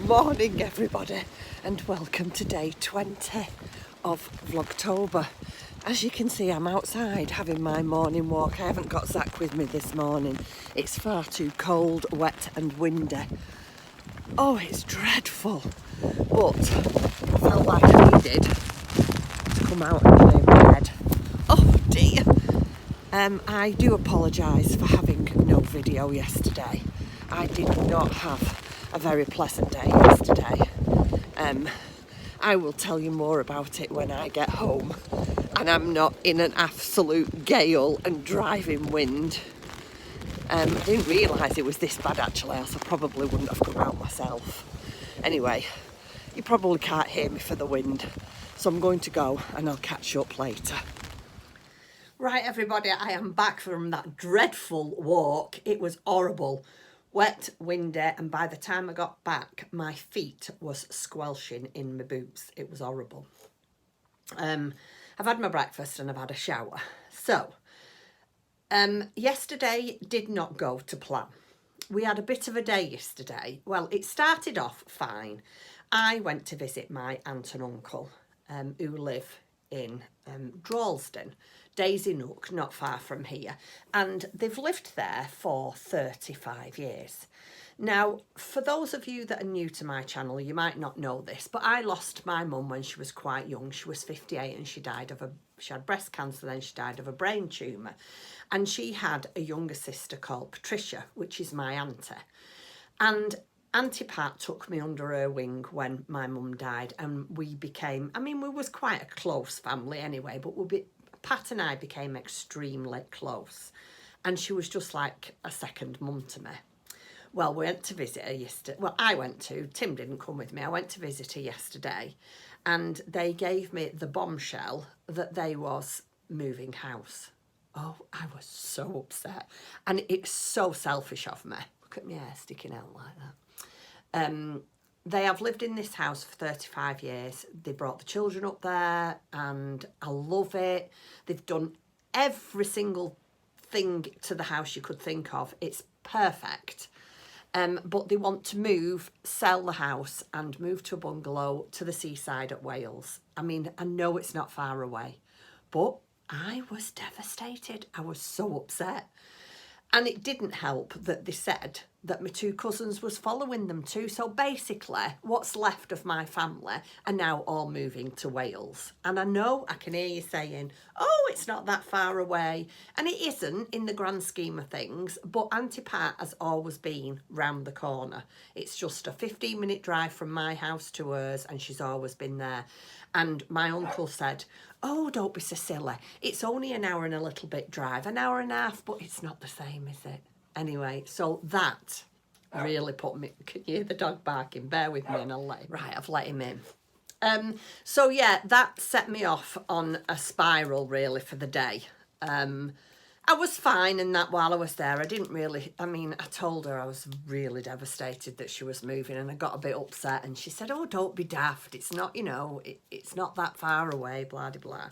morning everybody, and welcome to day 20 of Vlogtober. As you can see, I'm outside having my morning walk. I haven't got Zach with me this morning. It's far too cold, wet and windy. Oh, it's dreadful, but I felt like I needed to come out and lay in bed. Oh dear. I do apologise for having no video yesterday. I did not have a very pleasant day yesterday. I will tell you more about it when I get home and I'm not in an absolute gale and driving wind. I didn't realise it was this bad actually, else I probably wouldn't have come out myself. Anyway, you probably can't hear me for the wind, so I'm going to go and I'll catch you up later. Right everybody, I am back from that dreadful walk. It was horrible. Wet, windy, and by the time I got back, my feet was squelching in my boots. It was horrible. I've had my breakfast and I've had a shower. So, yesterday did not go to plan. We had a bit of a day yesterday. Well, it started off fine. I went to visit my aunt and uncle who live in Drawlsden, Daisy Nook, not far from here, and they've lived there for 35 years. Now, for those of you that are new to my channel, you might not know this, but I lost my mum when she was quite young. She was 58 and she had breast cancer, then she died of a brain tumour. And she had a younger sister called Patricia, which is my auntie. And Auntie Pat took me under her wing when my mum died, and we became, we was quite a close family anyway, but Pat and I became extremely close, and she was just like a second mum to me. Well, we went to visit her yesterday. Well, Tim didn't come with me. I went to visit her yesterday, and they gave me the bombshell that they was moving house. Oh, I was so upset, and it's so selfish of me. Look at my hair sticking out like that. They have lived in this house for 35 years. They brought the children up there and I love it. They've done every single thing to the house you could think of. It's perfect. But they want to sell the house and move to a bungalow to the seaside at Wales. I know it's not far away, but I was devastated. I was so upset. And it didn't help that they said that my two cousins was following them too. So basically, what's left of my family are now all moving to Wales. And I know I can hear you saying, oh, it's not that far away. And it isn't in the grand scheme of things. But Auntie Pat has always been round the corner. It's just a 15-minute drive from my house to hers, and she's always been there. And my uncle said, oh, don't be so silly. It's only an hour and a little bit drive, an hour and a half, but it's not the same, is it? Anyway, so that really put me... Can you hear the dog barking? Bear with me and I'll let him... Right, I've let him in. So yeah, that set me off on a spiral really for the day. I was fine in that while I was there. I didn't really, I told her I was really devastated that she was moving, and I got a bit upset, and she said, oh, don't be daft. It's not, it's not that far away, blah, blah, blah.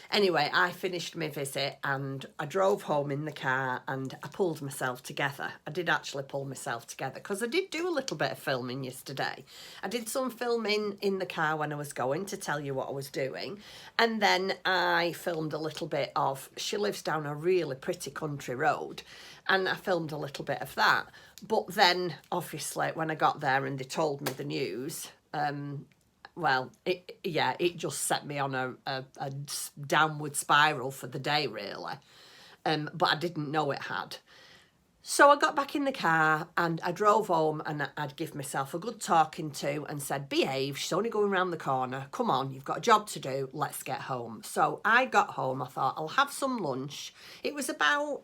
Anyway, I finished my visit and I drove home in the car and I pulled myself together. I did actually pull myself together because I did do a little bit of filming yesterday. I did some filming in the car when I was going to tell you what I was doing. And then I filmed a little bit of, she lives down a really pretty country road, and I filmed a little bit of that. But then obviously when I got there and they told me the news, well, it just set me on a downward spiral for the day, really. But I didn't know it had. So I got back in the car and I drove home, and I'd give myself a good talking to and said, behave, she's only going round the corner. Come on, you've got a job to do. Let's get home. So I got home. I thought I'll have some lunch. It was about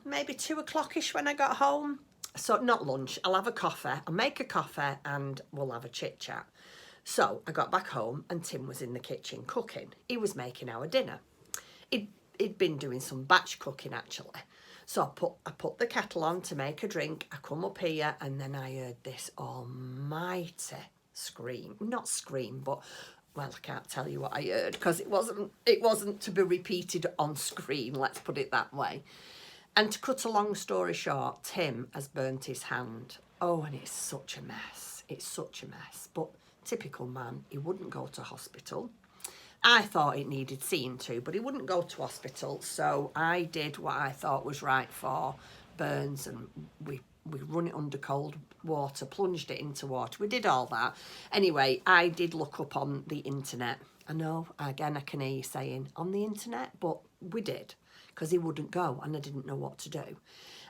maybe 2 o'clock-ish when I got home. So not lunch, I'll have a coffee, I'll make a coffee and we'll have a chit chat. So I got back home and Tim was in the kitchen cooking. He was making our dinner. He'd been doing some batch cooking actually. So I put the kettle on to make a drink. I come up here and then I heard this almighty scream. Not scream, but, well, I can't tell you what I heard because it wasn't to be repeated on screen, let's put it that way. And to cut a long story short, Tim has burnt his hand. Oh, and it's such a mess. It's such a mess. But typical man, he wouldn't go to hospital. I thought it needed seeing to, but he wouldn't go to hospital. So I did what I thought was right for burns, and we run it under cold water, plunged it into water. We did all that. Anyway, I did look up on the internet. I know, again, I can hear you saying on the internet, but we did, because he wouldn't go and I didn't know what to do.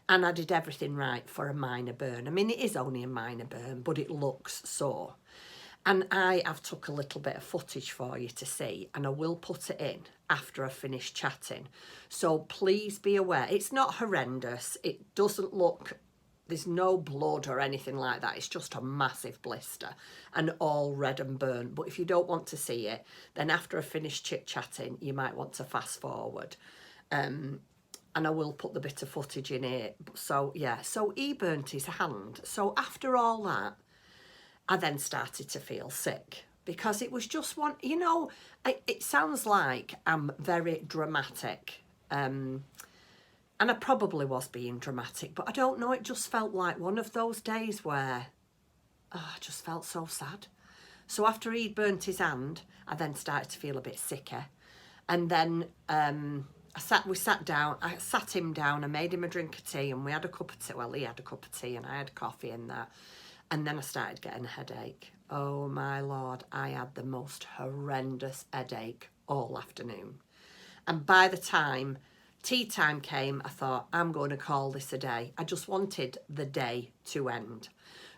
And I did everything right for a minor burn. I mean, it is only a minor burn, but it looks sore. And I have took a little bit of footage for you to see, and I will put it in after I finish chatting. So please be aware, it's not horrendous. It doesn't look, there's no blood or anything like that. It's just a massive blister and all red and burnt. But if you don't want to see it, then after I finish chit-chatting, you might want to fast forward. And I will put the bit of footage in here. So, yeah, so he burnt his hand. So after all that, I then started to feel sick, because it was just one, you know, it sounds like I'm very dramatic. And I probably was being dramatic, but I don't know, it just felt like one of those days where I just felt so sad. So after he'd burnt his hand, I then started to feel a bit sicker. And then we sat down, I sat him down, I made him a drink of tea, and we had a cup of tea. Well, he had a cup of tea and I had coffee and that. And then I started getting a headache. Oh my Lord, I had the most horrendous headache all afternoon. And by the time tea time came, I thought, I'm going to call this a day. I just wanted the day to end.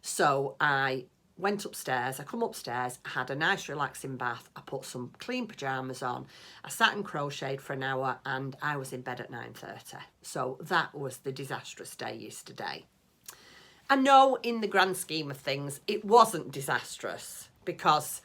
So I went upstairs, I come upstairs, I had a nice relaxing bath, I put some clean pyjamas on, I sat and crocheted for an hour, and I was in bed at 9:30. So that was the disastrous day yesterday. I know in the grand scheme of things, it wasn't disastrous, because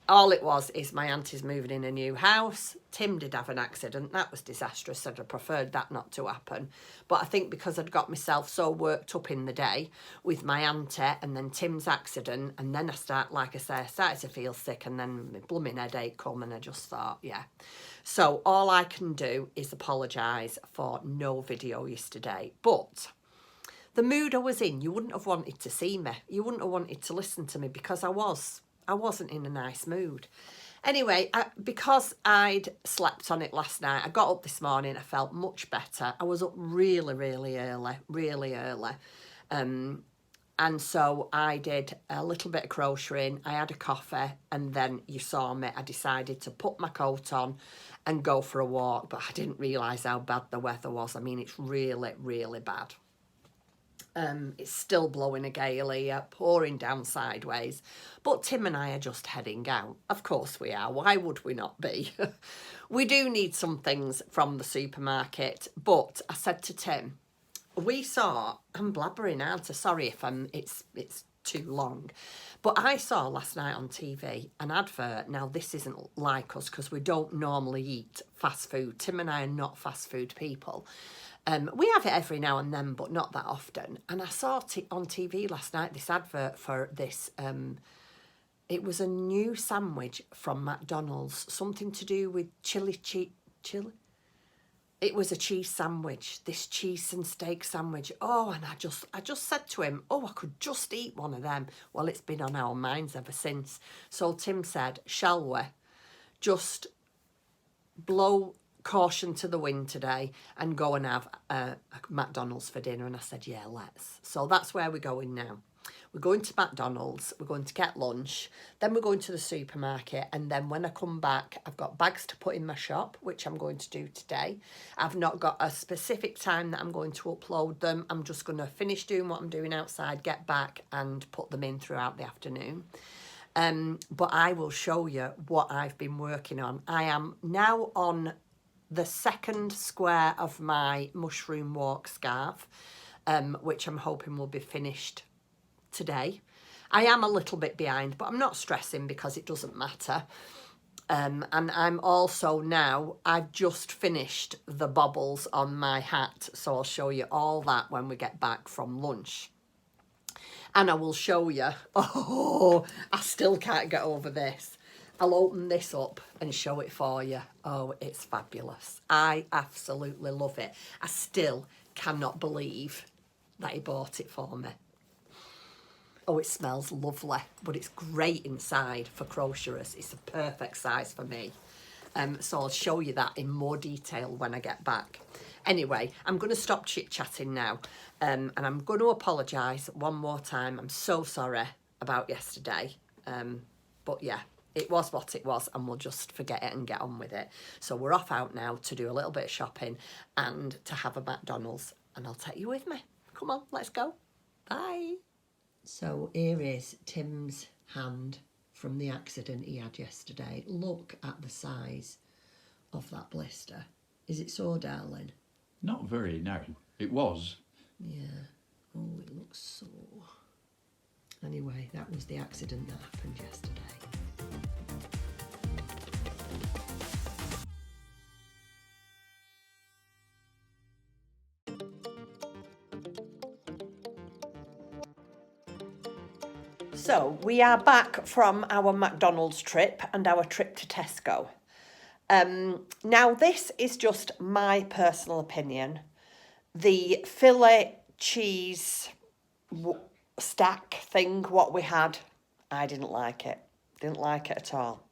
all it was is my auntie's moving in a new house. Tim did have an accident. That was disastrous. I'd have preferred that not to happen. But I think because I'd got myself so worked up in the day with my auntie and then Tim's accident, and then I started to feel sick, and then my blooming headache come, and I just thought, yeah. So all I can do is apologise for no video yesterday. But the mood I was in, you wouldn't have wanted to see me. You wouldn't have wanted to listen to me, because I wasn't in a nice mood. Anyway, because I'd slept on it last night, I got up this morning, I felt much better. I was up really, really early. And so I did a little bit of crocheting, I had a coffee, and then you saw me, I decided to put my coat on and go for a walk, but I didn't realise how bad the weather was. I mean, it's really, really bad. It's still blowing a gale here, pouring down sideways. But Tim and I are just heading out. Of course we are. Why would we not be? We do need some things from the supermarket. But I said to Tim, I'm blabbering, aren't I? Sorry if it's too long. But I saw last night on TV an advert. Now, this isn't like us, because we don't normally eat fast food. Tim and I are not fast food people. We have it every now and then, but not that often. And I saw it on TV last night, this advert for this. It was a new sandwich from McDonald's, something to do with chili. It was a cheese sandwich, this cheese and steak sandwich. Oh, and I just said to him, oh, I could just eat one of them. Well, it's been on our minds ever since. So Tim said, shall we just blow caution to the wind today and go and have a McDonald's for dinner? And I said, yeah, let's. So that's where we're going now. We're going to McDonald's, we're going to get lunch, then we're going to the supermarket, and then when I come back, I've got bags to put in my shop, which I'm going to do today. I've not got a specific time that I'm going to upload them. I'm just going to finish doing what I'm doing outside, get back and put them in throughout the afternoon. But I will show you what I've been working on. I am now on the second square of my mushroom walk scarf, which I'm hoping will be finished today. I am a little bit behind, but I'm not stressing because it doesn't matter. And I'm also now, I've just finished the bobbles on my hat, so I'll show you all that when we get back from lunch. And I will show you, oh, I still can't get over this. I'll open this up and show it for you. Oh, it's fabulous. I absolutely love it. I still cannot believe that he bought it for me. Oh, it smells lovely, but it's great inside for crocheters. It's a perfect size for me. So I'll show you that in more detail when I get back. Anyway, I'm going to stop chit-chatting now, and I'm going to apologise one more time. I'm so sorry about yesterday, but yeah, it was what it was, and we'll just forget it and get on with it. So we're off out now to do a little bit of shopping and to have a McDonald's, and I'll take you with me. Come on, let's go. Bye. So here is Tim's hand from the accident he had yesterday. Look at the size of that blister. Is it sore, darling? Not very, no. It was. Yeah. Oh, it looks sore. Anyway, that was the accident that happened yesterday. So we are back from our McDonald's trip and our trip to Tesco. Now this is just my personal opinion. The fillet cheese stack thing, what we had, I didn't like it. Didn't like it at all.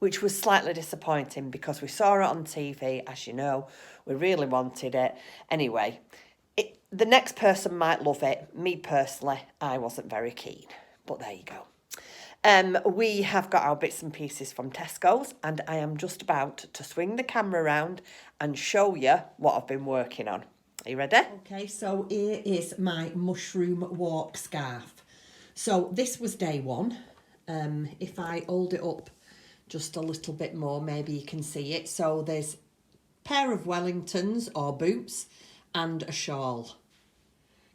Which was slightly disappointing because we saw it on TV, as you know. We really wanted it. Anyway, the next person might love it. Me personally, I wasn't very keen. But there you go. We have got our bits and pieces from Tesco's, and I am just about to swing the camera around and show you what I've been working on. Are you ready? Okay, so here is my mushroom walk scarf. So this was day one. If I hold it up just a little bit more, maybe you can see it. So there's a pair of Wellingtons or boots and a shawl.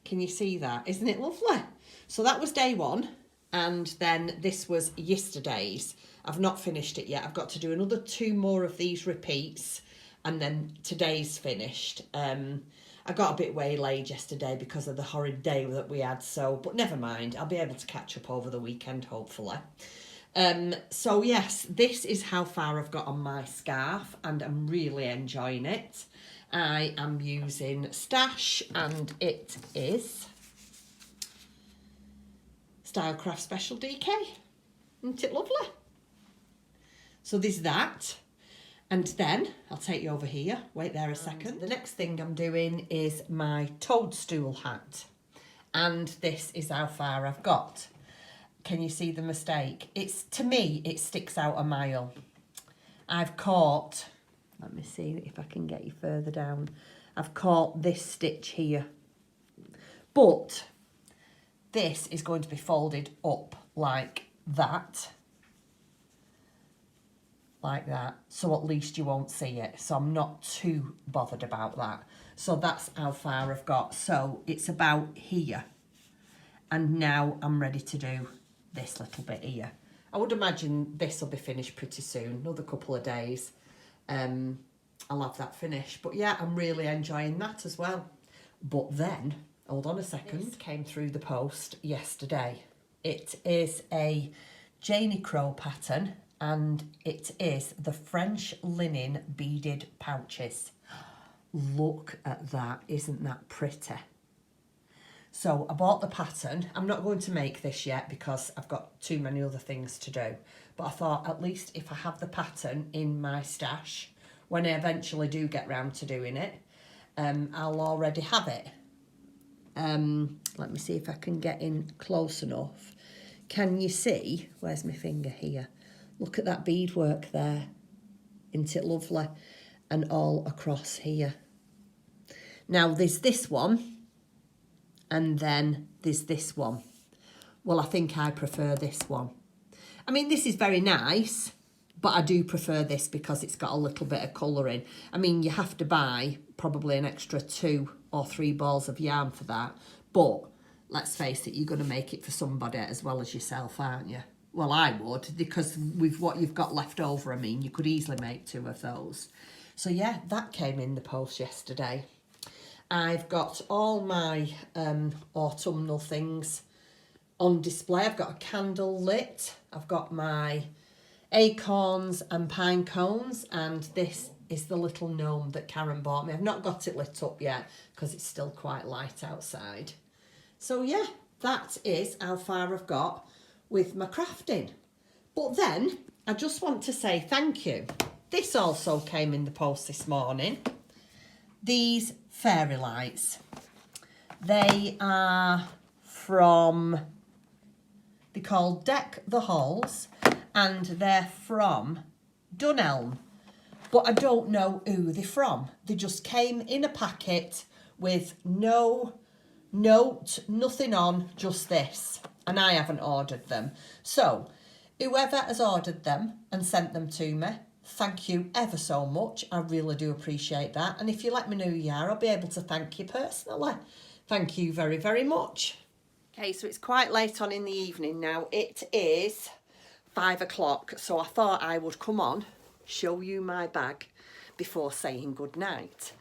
Can you see that? Isn't it lovely? So that was day one, and then this was yesterday's. I've not finished it yet. I've got to do another 2 more of these repeats, and then today's finished. I got a bit waylaid yesterday because of the horrid day that we had, but never mind. I'll be able to catch up over the weekend, hopefully. So yes, this is how far I've got on my scarf, and I'm really enjoying it. I am using Stash, and it is Stylecraft Special DK. Isn't it lovely? So there's that. And then I'll take you over here. Wait there a second. The next thing I'm doing is my toadstool hat. And this is how far I've got. Can you see the mistake? To me, it sticks out a mile. I've caught, let me see if I can get you further down. I've caught this stitch here. But this is going to be folded up like that. Like that. So at least you won't see it. So I'm not too bothered about that. So that's how far I've got. So it's about here. And now I'm ready to do this little bit here. I would imagine this will be finished pretty soon. Another couple of days. I'll have that finished. But yeah, I'm really enjoying that as well. But then, hold on a second. This came through the post yesterday. It is a Janie Crow pattern, and it is the French linen beaded pouches. Look at that. Isn't that pretty? So I bought the pattern. I'm not going to make this yet because I've got too many other things to do. But I thought at least if I have the pattern in my stash, when I eventually do get round to doing it, I'll already have it. Let me see if I can get in close enough. Can you see? Where's my finger here? Look at that beadwork there. Isn't it lovely? And all across here. Now there's this one. And then there's this one. Well, I think I prefer this one. I mean, this is very nice, but I do prefer this because it's got a little bit of colouring. I mean, you have to buy probably an extra 2 or 3 balls of yarn for that. But let's face it, you're going to make it for somebody as well as yourself, aren't you? Well, I would, because with what you've got left over, I mean, you could easily make 2 of those. So yeah, that came in the post yesterday. I've got all my autumnal things on display. I've got a candle lit. I've got my acorns and pine cones, and this is the little gnome that Karen bought me. I've not got it lit up yet because it's still quite light outside. So yeah, that is how far I've got with my crafting. But then I just want to say thank you. This also came in the post this morning. These fairy lights. They are from, they're called Deck the Halls, and they're from Dunelm. But I don't know who they're from. They just came in a packet with no note, nothing on, just this. And I haven't ordered them. So, whoever has ordered them and sent them to me, thank you ever so much. I really do appreciate that. And if you let me know who you are, I'll be able to thank you personally. Thank you very, very much. Okay, so it's quite late on in the evening now. It is 5 o'clock. So I thought I would come on, show you my bag before saying good night.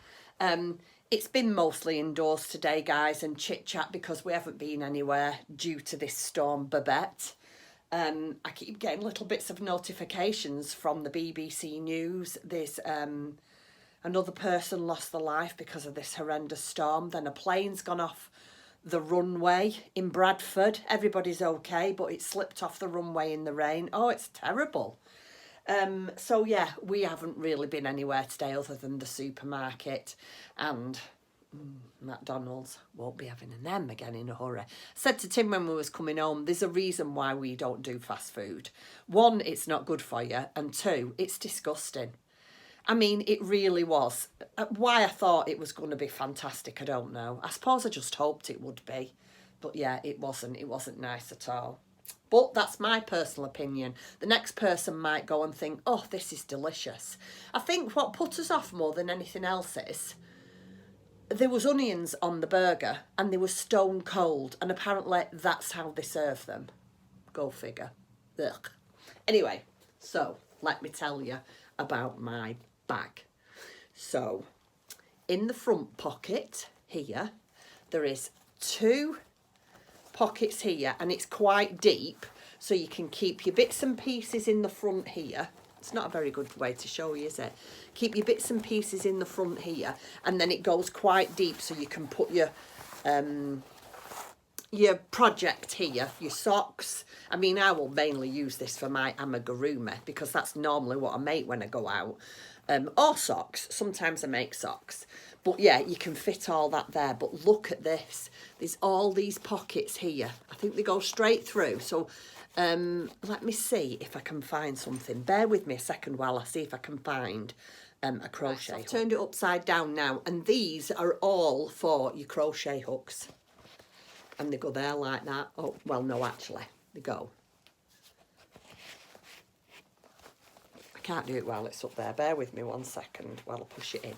It's been mostly indoors today, guys, and chit-chat because we haven't been anywhere due to this storm Babette. I keep getting little bits of notifications from the BBC News. There's another person lost their life because of this horrendous storm. Then a plane's gone off the runway in Bradford. Everybody's okay, but it slipped off the runway in the rain. Oh, it's terrible. So yeah, we haven't really been anywhere today other than the supermarket, and McDonald's. Won't be having them again in a hurry. Said to Tim when we was coming home, there's a reason why we don't do fast food. One, it's not good for you, and two, it's disgusting. I mean, it really was. Why I thought it was going to be fantastic, I don't know. I suppose I just hoped it would be. But yeah, it wasn't. It wasn't nice at all. But that's my personal opinion. The next person might go and think, oh, this is delicious. I think what put us off more than anything else is there was onions on the burger and they were stone cold. And apparently that's how they serve them. Go figure. Ugh. Anyway, so let me tell you about my bag. So in the front pocket here, there is 2 pockets here, and it's quite deep, so you can keep your bits and pieces in the front here. It's not a very good way to show you, is it? Keep your bits and pieces in the front here, and then it goes quite deep, so you can put your project here, your socks. I mean, I will mainly use this for my amigurumi because that's normally what I make when I go out. Or socks. Sometimes I make socks. But yeah, you can fit all that there. But look at this. There's all these pockets here. I think they go straight through. So let me see if I can find something. Bear with me a second while I see if I can find a crochet hook. I've turned it upside down now. And these are all for your crochet hooks. And they go there like that. Oh, well, no, actually, they go. I can't do it while it's up there. Bear with me 1 second while I push it in.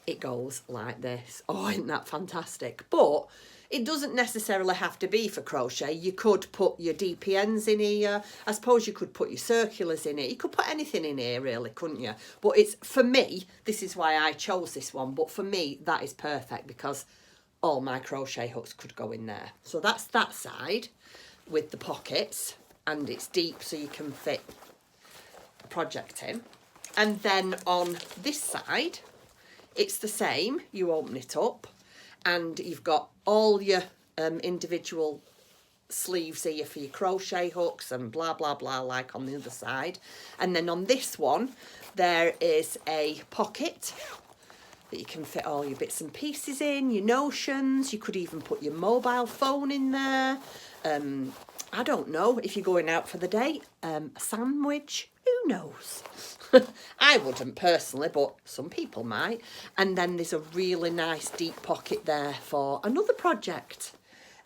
It goes like this. Oh, isn't that fantastic? But it doesn't necessarily have to be for crochet. You could put your DPNs in here. I suppose you could put your circulars in it. You could put anything in here, really, couldn't you? But it's, for me, this is why I chose this one. But for me, that is perfect because all my crochet hooks could go in there. So that's that side with the pockets, and it's deep so you can fit a project in. And then on this side, it's the same. You open it up and you've got all your individual sleeves here for your crochet hooks and blah, blah, blah, like on the other side. And then on this one, there is a pocket that you can fit all your bits and pieces in, your notions. You could even put your mobile phone in there. I don't know, if you're going out for the day, a sandwich, who knows? I wouldn't personally, but some people might. And then there's a really nice deep pocket there for another project.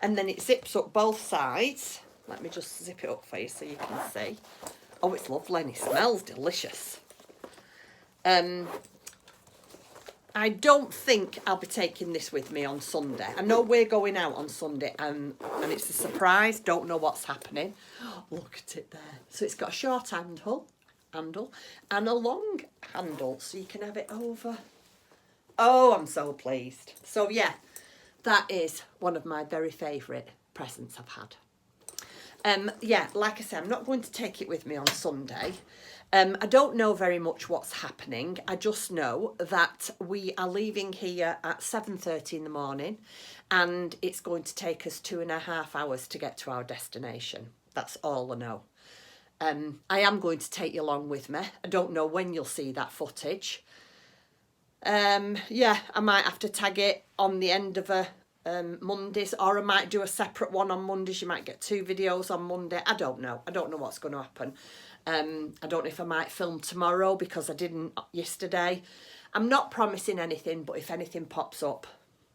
And then it zips up both sides. Let me just zip it up for you so you can see. Oh, it's lovely and it smells delicious. I don't think I'll be taking this with me on Sunday. I know we're going out on Sunday and it's a surprise. Don't know what's happening. Oh, look at it there. So it's got a short handle and a long handle so you can have it over. Oh, I'm so pleased. So yeah, that is one of my very favourite presents I've had. Yeah, like I say, I'm not going to take it with me on Sunday. I don't know very much what's happening. I just know that we are leaving here at 7:30 in the morning and it's going to take us 2.5 hours to get to our destination. That's all I know. I am going to take you along with me. I don't know when you'll see that footage. Yeah, I might have to tag it on the end of a Mondays, or I might do a separate one on Mondays. You might get 2 videos on Monday. I don't know what's going to happen. I don't know if I might film tomorrow because I didn't yesterday. I'm not promising anything, but if anything pops up,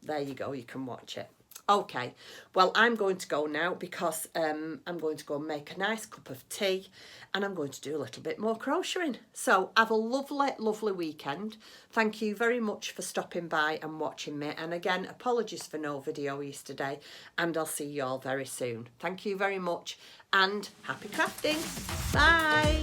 there you go, you can watch it. Okay, well, I'm going to go now because I'm going to go and make a nice cup of tea and I'm going to do a little bit more crocheting. So have a lovely, lovely weekend. Thank you very much for stopping by and watching me. And again, apologies for no video yesterday, and I'll see you all very soon. Thank you very much and happy crafting. Bye.